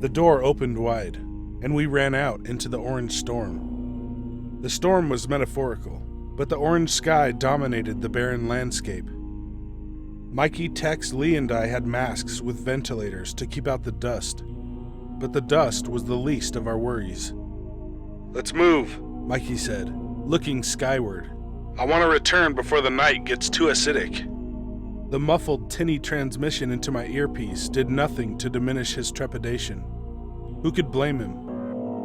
The door opened wide, and we ran out into the orange storm. The storm was metaphorical, but the orange sky dominated the barren landscape. Mikey, Tex, Lee, and I had masks with ventilators to keep out the dust, but the dust was the least of our worries. "Let's move," Mikey said, looking skyward. "I want to return before the night gets too acidic." The muffled, tinny transmission into my earpiece did nothing to diminish his trepidation. Who could blame him?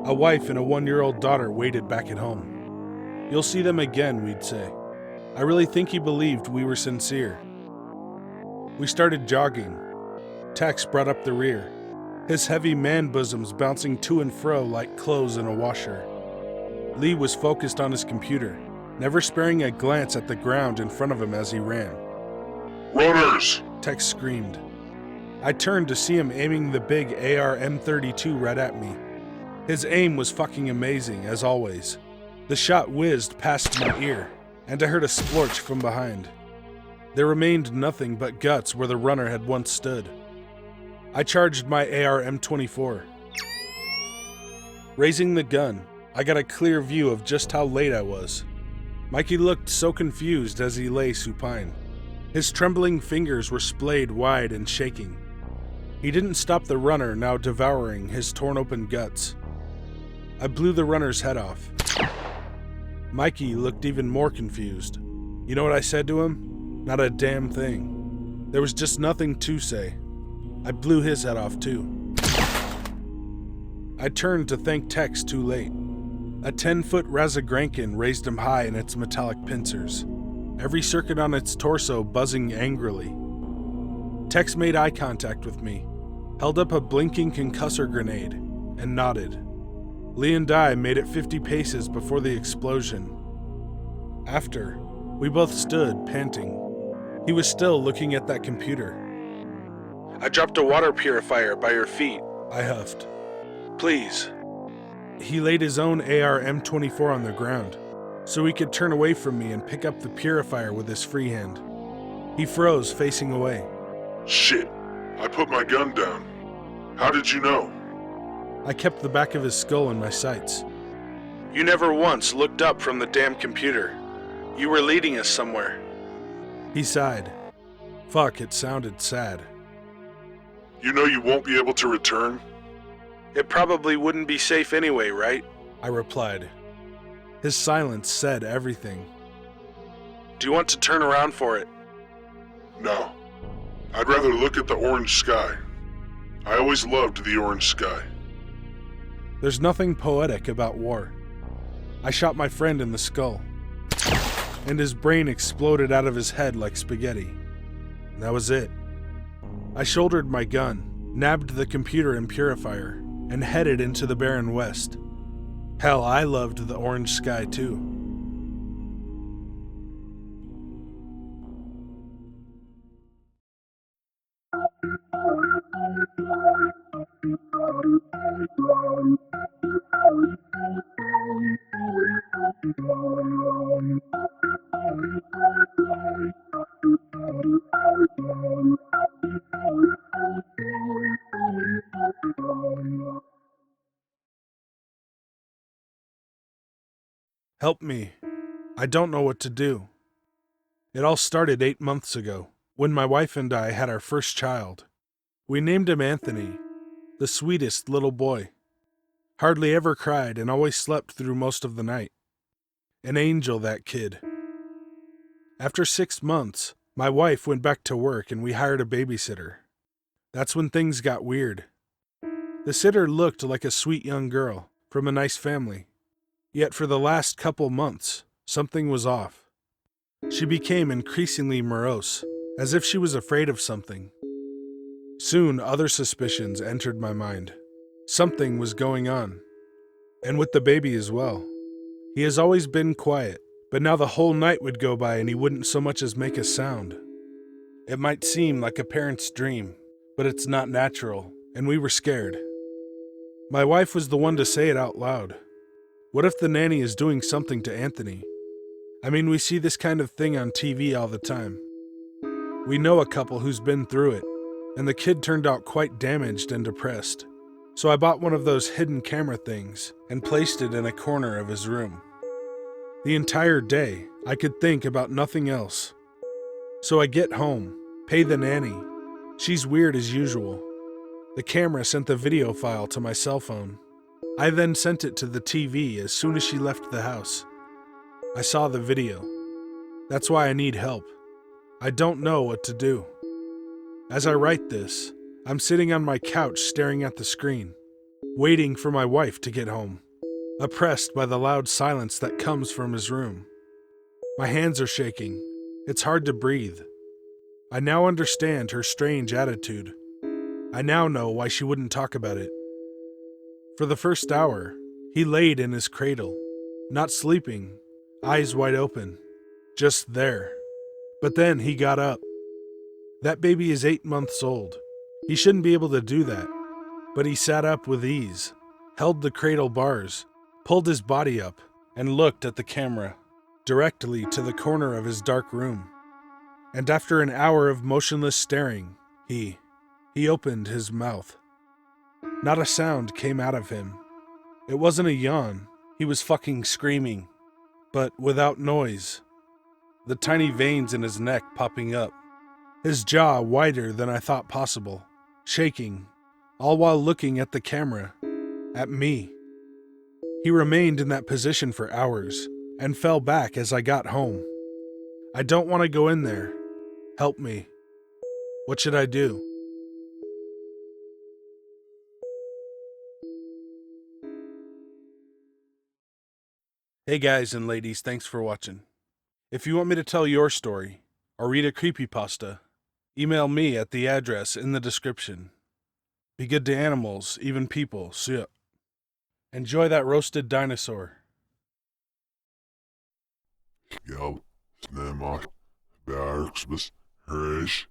A wife and a 1-year-old daughter waited back at home. "You'll see them again," we'd say. I really think he believed we were sincere. We started jogging. Tex brought up the rear, his heavy man bosoms bouncing to and fro like clothes in a washer. Lee was focused on his computer, never sparing a glance at the ground in front of him as he ran. "Runners!" Tex screamed. I turned to see him aiming the big AR M32 right at me. His aim was fucking amazing, as always. The shot whizzed past my ear, and I heard a splorch from behind. There remained nothing but guts where the runner had once stood. I charged my AR M24. Raising the gun, I got a clear view of just how late I was. Mikey looked so confused as he lay supine. His trembling fingers were splayed wide and shaking. He didn't stop the runner, now devouring his torn open guts. I blew the runner's head off. Mikey looked even more confused. You know what I said to him? Not a damn thing. There was just nothing to say. I blew his head off too. I turned to thank Tex too late. A 10-foot Razagrankin raised him high in its metallic pincers, every circuit on its torso buzzing angrily. Tex made eye contact with me, held up a blinking concussor grenade, and nodded. Lee and I made it 50 paces before the explosion. After, we both stood, panting. He was still looking at that computer. "I dropped a water purifier by your feet," I huffed. "Please." He laid his own AR M24 on the ground, so he could turn away from me and pick up the purifier with his free hand. He froze, facing away. "Shit, I put my gun down. How did you know?" I kept the back of his skull in my sights. "You never once looked up from the damn computer. You were leading us somewhere." He sighed. Fuck, it sounded sad. "You know you won't be able to return?" "It probably wouldn't be safe anyway, right?" I replied. His silence said everything. "Do you want to turn around for it?" "No. I'd rather look at the orange sky. I always loved the orange sky." There's nothing poetic about war. I shot my friend in the skull, and his brain exploded out of his head like spaghetti. That was it. I shouldered my gun, nabbed the computer and purifier, and headed into the barren west. Hell, I loved the orange sky too. Help me. I don't know what to do. It all started 8 months ago, when my wife and I had our first child. We named him Anthony, the sweetest little boy. Hardly ever cried and always slept through most of the night. An angel, that kid. After 6 months, my wife went back to work and we hired a babysitter. That's when things got weird. The sitter looked like a sweet young girl from a nice family. Yet for the last couple months, something was off. She became increasingly morose, as if she was afraid of something. Soon, other suspicions entered my mind. Something was going on. And with the baby as well. He has always been quiet, but now the whole night would go by and he wouldn't so much as make a sound. It might seem like a parent's dream, but it's not natural, and we were scared. My wife was the one to say it out loud. What if the nanny is doing something to Anthony? I mean, we see this kind of thing on TV all the time. We know a couple who's been through it, and the kid turned out quite damaged and depressed. So I bought one of those hidden camera things and placed it in a corner of his room. The entire day, I could think about nothing else. So I get home, pay the nanny. She's weird as usual. The camera sent the video file to my cell phone. I then sent it to the TV as soon as she left the house. I saw the video. That's why I need help. I don't know what to do. As I write this, I'm sitting on my couch staring at the screen, waiting for my wife to get home, oppressed by the loud silence that comes from his room. My hands are shaking. It's hard to breathe. I now understand her strange attitude. I now know why she wouldn't talk about it. For the first hour, he laid in his cradle, not sleeping, eyes wide open, just there. But then he got up. That baby is 8 months old. He shouldn't be able to do that. But he sat up with ease, held the cradle bars, pulled his body up, and looked at the camera, directly to the corner of his dark room. And after an hour of motionless staring, he opened his mouth. Not a sound came out of him. It wasn't a yawn. He was fucking screaming, but without noise. The tiny veins in his neck popping up. His jaw wider than I thought possible, shaking, all while looking at the camera, at me. He remained in that position for hours and fell back as I got home. I don't want to go in there. Help me. What should I do? Hey guys and ladies, thanks for watching. If you want me to tell your story, or read a creepypasta, email me at the address in the description. Be good to animals, even people. See ya. Enjoy that roasted dinosaur. Ja, snämar, Bergsbes, Rish.